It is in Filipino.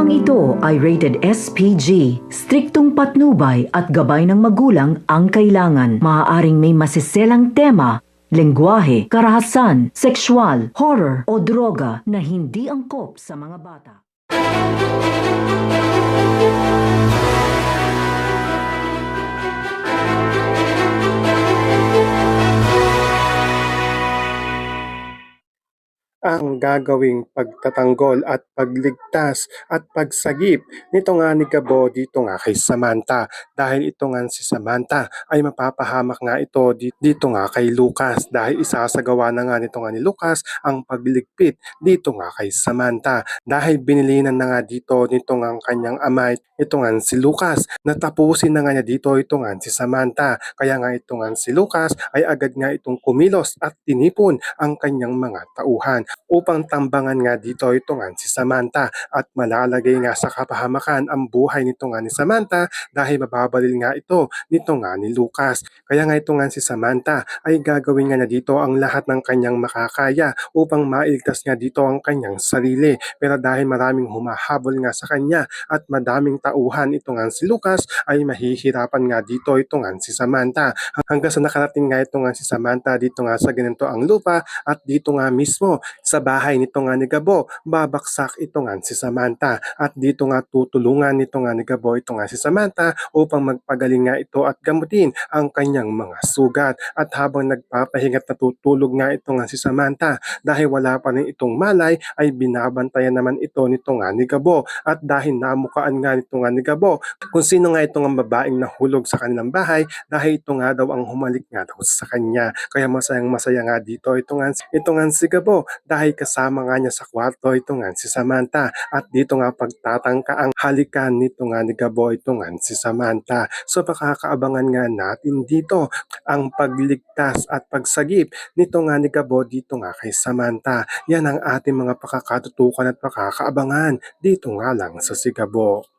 Programang ito ay rated SPG. Striktong patnubay at gabay ng magulang ang kailangan. Maaaring may masiselang tema, lengguwahe, karahasan, sexual, horror o droga na hindi angkop sa mga bata. Ang gagawing pagtatanggol at pagligtas at pagsagip nito nga ni Gabo dito nga kay Samantha, dahil ito nga si Samantha ay mapapahamak nga ito dito nga kay Lucas, dahil isasagawa na nga nito nga ni Lucas ang pagligpit dito nga kay Samantha, dahil binilinan na nga dito nito nga ang kanyang amay ito nga si Lucas, natapusin na nga niya dito ito nga si Samantha. Kaya nga ito nga si Lucas ay agad nga itong kumilos at tinipon ang kanyang mga tauhan upang tambangan nga dito ito nga si Samantha, at malalagay nga sa kapahamakan ang buhay nito nga ni Samantha dahil mababalil nga ito nito nga ni Lucas. Kaya nga ito nga si Samantha ay gagawin nga na dito ang lahat ng kanyang makakaya upang mailigtas nga dito ang kanyang sarili. Pero dahil maraming humahabol nga sa kanya at madaming tauhan ito nga si Lucas, ay mahihirapan nga dito ito nga si Samantha, hanggang sa nakarating nga ito nga si Samantha dito nga sa ganito ang lupa, at dito nga mismo sa bahay nito nga ni Gabo, babaksak ito nga si Samantha, at dito nga tutulungan nito nga ni Gabo ito nga si Samantha upang magpagaling nga ito at gamutin ang kanyang mga sugat. At habang nagpapahinga at natutulog nga ito nga si Samantha, dahil wala pa rin itong malay, ay binabantayan naman ito nito nga ni Gabo, at dahil namukaan nga nito nga ni Gabo kung sino nga ito nga babaeng nahulog sa kanilang bahay, dahil ito nga daw ang humalik nga daw sa kanya. Kaya masayang masaya nga dito ito nga si Gabo, dahil kasama nga niya sa kwarto ito nga si Samantha, at dito nga pagtatangka ang halikan nito nga ni Gabo ito nga si Samantha. So pakakaabangan nga natin dito ang pagligtas at pagsagip nito nga ni Gabo dito nga kay Samantha. Yan ang ating mga pakakatutukan at pakakaabangan dito nga lang sa Sigabo.